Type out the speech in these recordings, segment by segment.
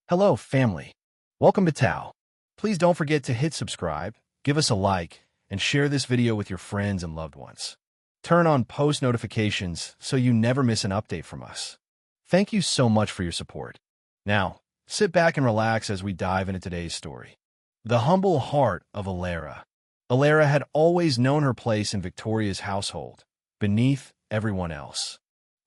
Hello, family. Welcome to Tao. Please don't forget to hit subscribe, give us a like, and share this video with your friends and loved ones. Turn on post notifications so you never miss an update from us. Thank you so much for your support. Now, sit back and relax as we dive into today's story. The humble heart of Alara. Alara had always known her place in Victoria's household, beneath everyone else.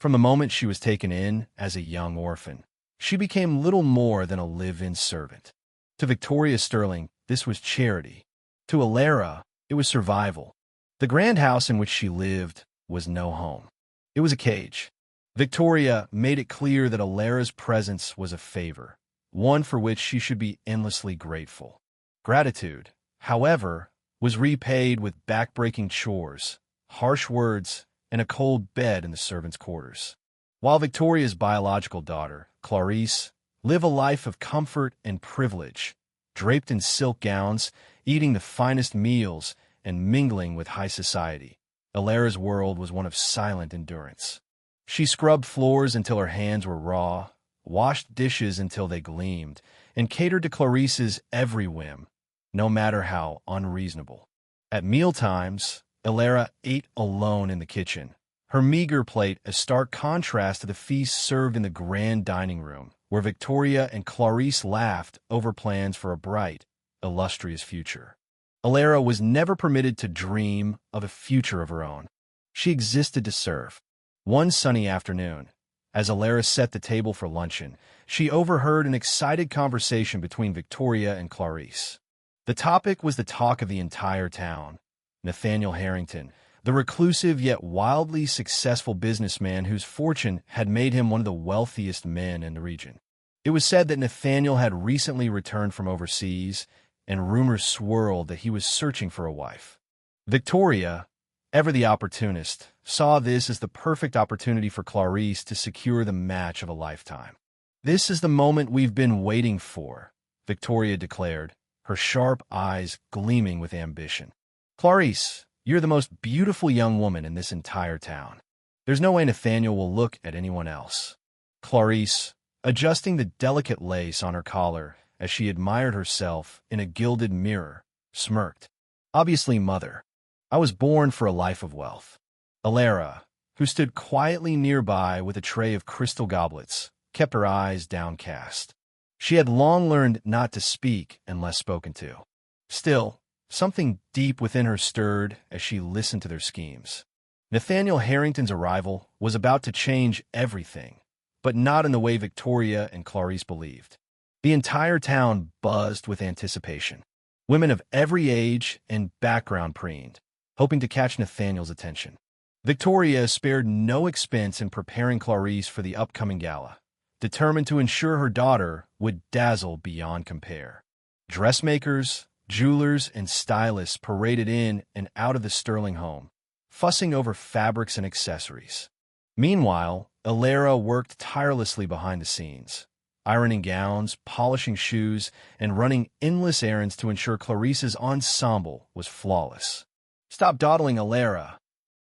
From the moment she was taken in as a young orphan, she became little more than a live-in servant. To Victoria Sterling, this was charity. To Alara, it was survival. The grand house in which she lived was no home. It was a cage. Victoria made it clear that Alara's presence was a favor, one for which she should be endlessly grateful. Gratitude, however, was repaid with back-breaking chores, harsh words, and a cold bed in the servants' quarters. While Victoria's biological daughter, Clarice, lived a life of comfort and privilege, draped in silk gowns, eating the finest meals, and mingling with high society, Alara's world was one of silent endurance. She scrubbed floors until her hands were raw, washed dishes until they gleamed, and catered to Clarice's every whim, no matter how unreasonable. At mealtimes, Alara ate alone in the kitchen, her meager plate a stark contrast to the feast served in the grand dining room, where Victoria and Clarice laughed over plans for a bright, illustrious future. Alara was never permitted to dream of a future of her own. She existed to serve. One sunny afternoon, as Alara set the table for luncheon, she overheard an excited conversation between Victoria and Clarice. The topic was the talk of the entire town. Nathaniel Harrington, the reclusive yet wildly successful businessman whose fortune had made him one of the wealthiest men in the region. It was said that Nathaniel had recently returned from overseas, and rumors swirled that he was searching for a wife. Victoria, ever the opportunist, saw this as the perfect opportunity for Clarice to secure the match of a lifetime. "This is the moment we've been waiting for," Victoria declared, her sharp eyes gleaming with ambition. "Clarice, you're the most beautiful young woman in this entire town. There's no way Nathaniel will look at anyone else." Clarice, adjusting the delicate lace on her collar as she admired herself in a gilded mirror, smirked. "Obviously, mother. I was born for a life of wealth." Alara, who stood quietly nearby with a tray of crystal goblets, kept her eyes downcast. She had long learned not to speak unless spoken to. Still, something deep within her stirred as she listened to their schemes. Nathaniel Harrington's arrival was about to change everything, but not in the way Victoria and Clarice believed. The entire town buzzed with anticipation. Women of every age and background preened, hoping to catch Nathaniel's attention. Victoria spared no expense in preparing Clarice for the upcoming gala, determined to ensure her daughter would dazzle beyond compare. Dressmakers, jewelers, and stylists paraded in and out of the Sterling home, fussing over fabrics and accessories. Meanwhile, Alara worked tirelessly behind the scenes, ironing gowns, polishing shoes, and running endless errands to ensure Clarice's ensemble was flawless. "Stop dawdling, Alara,"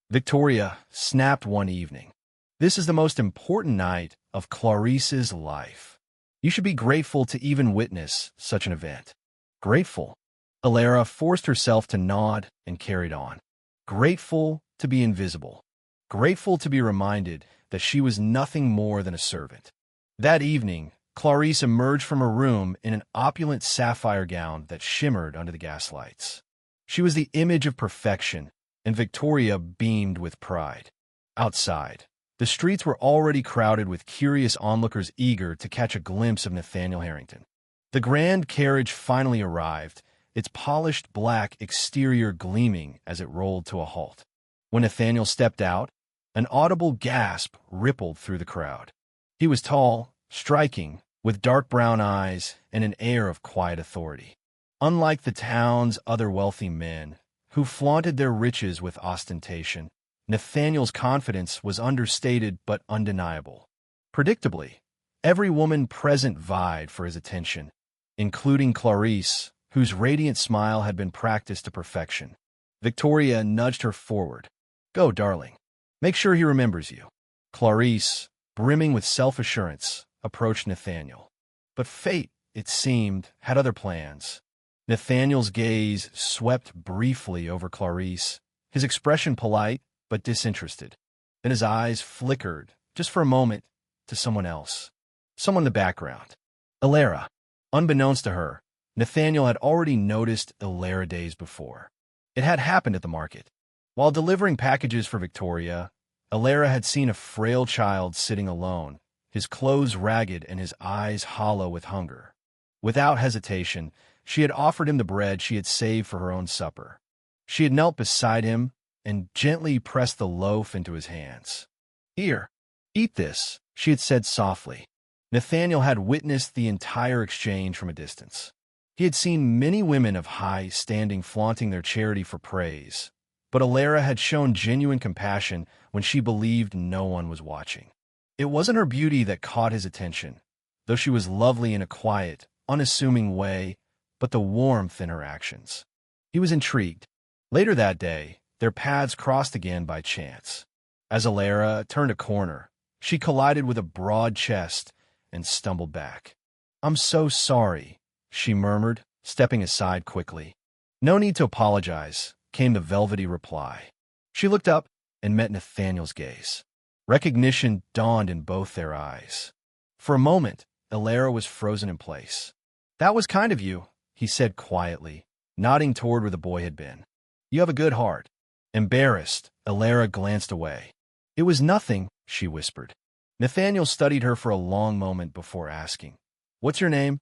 Victoria snapped one evening. "This is the most important night of Clarice's life. You should be grateful to even witness such an event." "Grateful?" Alara forced herself to nod and carried on. Grateful to be invisible. Grateful to be reminded that she was nothing more than a servant. That evening, Clarice emerged from her room in an opulent sapphire gown that shimmered under the gaslights. She was the image of perfection, and Victoria beamed with pride. Outside, the streets were already crowded with curious onlookers eager to catch a glimpse of Nathaniel Harrington. The grand carriage finally arrived, its polished black exterior gleaming as it rolled to a halt. When Nathaniel stepped out, an audible gasp rippled through the crowd. He was tall, striking, with dark brown eyes and an air of quiet authority. Unlike the town's other wealthy men, who flaunted their riches with ostentation, Nathaniel's confidence was understated but undeniable. Predictably, every woman present vied for his attention, including Clarice, whose radiant smile had been practiced to perfection. Victoria nudged her forward. "Go, darling. Make sure he remembers you." Clarice, brimming with self-assurance, approached Nathaniel. But fate, it seemed, had other plans. Nathaniel's gaze swept briefly over Clarice, his expression polite but disinterested. Then his eyes flickered, just for a moment, to someone else. Someone in the background. Elara. Unbeknownst to her, Nathaniel had already noticed Elara days before. It had happened at the market. While delivering packages for Victoria, Elara had seen a frail child sitting alone, his clothes ragged and his eyes hollow with hunger. Without hesitation, she had offered him the bread she had saved for her own supper. She had knelt beside him and gently pressed the loaf into his hands. "Here, eat this," she had said softly. Nathaniel had witnessed the entire exchange from a distance. He had seen many women of high standing flaunting their charity for praise, but Elara had shown genuine compassion when she believed no one was watching. It wasn't her beauty that caught his attention, though she was lovely in a quiet, unassuming way, but the warmth in her actions. He was intrigued. Later that day, their paths crossed again by chance. As Elara turned a corner, she collided with a broad chest and stumbled back. "I'm so sorry," she murmured, stepping aside quickly. "No need to apologize," came the velvety reply. She looked up and met Nathaniel's gaze. Recognition dawned in both their eyes. For a moment, Elara was frozen in place. "That was kind of you," he said quietly, nodding toward where the boy had been. "You have a good heart." Embarrassed, Elara glanced away. "It was nothing," she whispered. Nathaniel studied her for a long moment before asking, "What's your name?"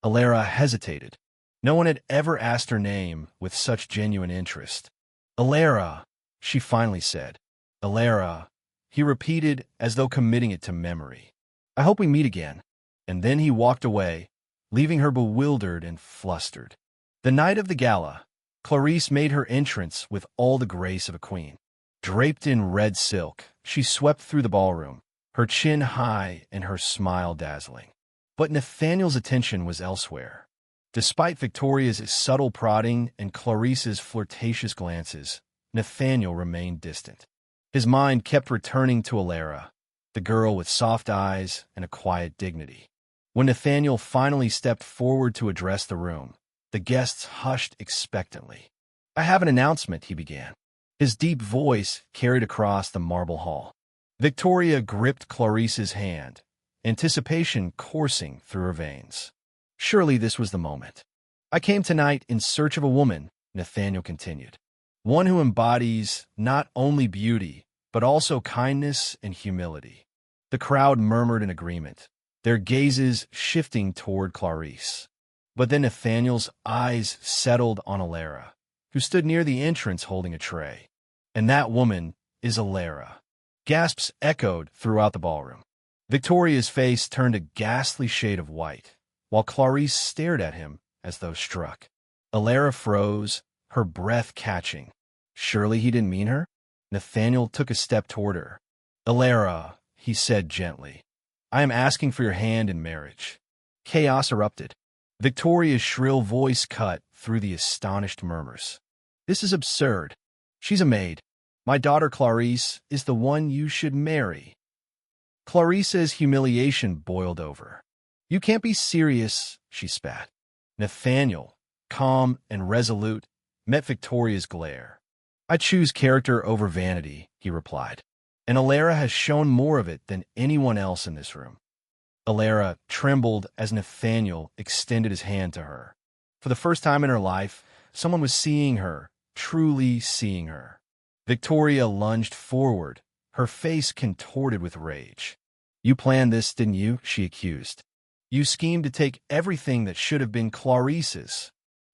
Elara hesitated. No one had ever asked her name with such genuine interest. "Elara," she finally said. "Elara," he repeated as though committing it to memory. "I hope we meet again." And then he walked away, leaving her bewildered and flustered. The night of the gala, Clarice made her entrance with all the grace of a queen. Draped in red silk, she swept through the ballroom, her chin high and her smile dazzling. But Nathaniel's attention was elsewhere. Despite Victoria's subtle prodding and Clarice's flirtatious glances, Nathaniel remained distant. His mind kept returning to Elara, the girl with soft eyes and a quiet dignity. When Nathaniel finally stepped forward to address the room, the guests hushed expectantly. "I have an announcement," he began. His deep voice carried across the marble hall. Victoria gripped Clarice's hand, anticipation coursing through her veins. Surely this was the moment. "I came tonight in search of a woman," Nathaniel continued. "One who embodies not only beauty, but also kindness and humility." The crowd murmured in agreement, their gazes shifting toward Clarice. But then Nathaniel's eyes settled on Elara, who stood near the entrance holding a tray. "And that woman is Elara." Gasps echoed throughout the ballroom. Victoria's face turned a ghastly shade of white, while Clarice stared at him as though struck. Elara froze, her breath catching. Surely he didn't mean her? Nathaniel took a step toward her. "Elara," he said gently, "I am asking for your hand in marriage." Chaos erupted. Victoria's shrill voice cut through the astonished murmurs. "This is absurd. She's a maid. My daughter Clarice is the one you should marry." Clarice's humiliation boiled over. "You can't be serious," she spat. Nathaniel, calm and resolute, met Victoria's glare. "I choose character over vanity," he replied. "And Elara has shown more of it than anyone else in this room." Elara trembled as Nathaniel extended his hand to her. For the first time in her life, someone was seeing her, truly seeing her. Victoria lunged forward, her face contorted with rage. "You planned this, didn't you?" she accused. "You schemed to take everything that should have been Clarice's."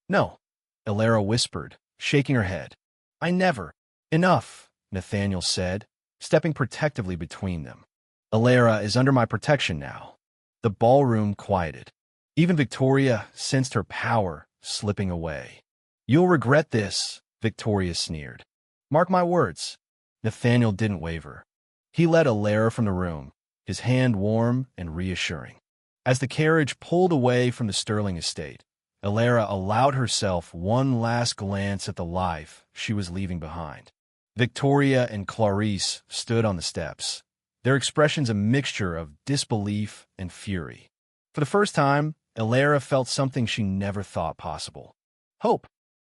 "No," Elara whispered, shaking her head. "I never." "Enough," Nathaniel said, stepping protectively between them. "Elara is under my protection now." The ballroom quieted. Even Victoria sensed her power slipping away. "You'll regret this," Victoria sneered. "Mark my words." Nathaniel didn't waver. He led Elara from the room, his hand warm and reassuring. As the carriage pulled away from the Sterling estate, Elara allowed herself one last glance at the life she was leaving behind. Victoria and Clarice stood on the steps, their expressions a mixture of disbelief and fury. For the first time, Elara felt something she never thought possible. Hope.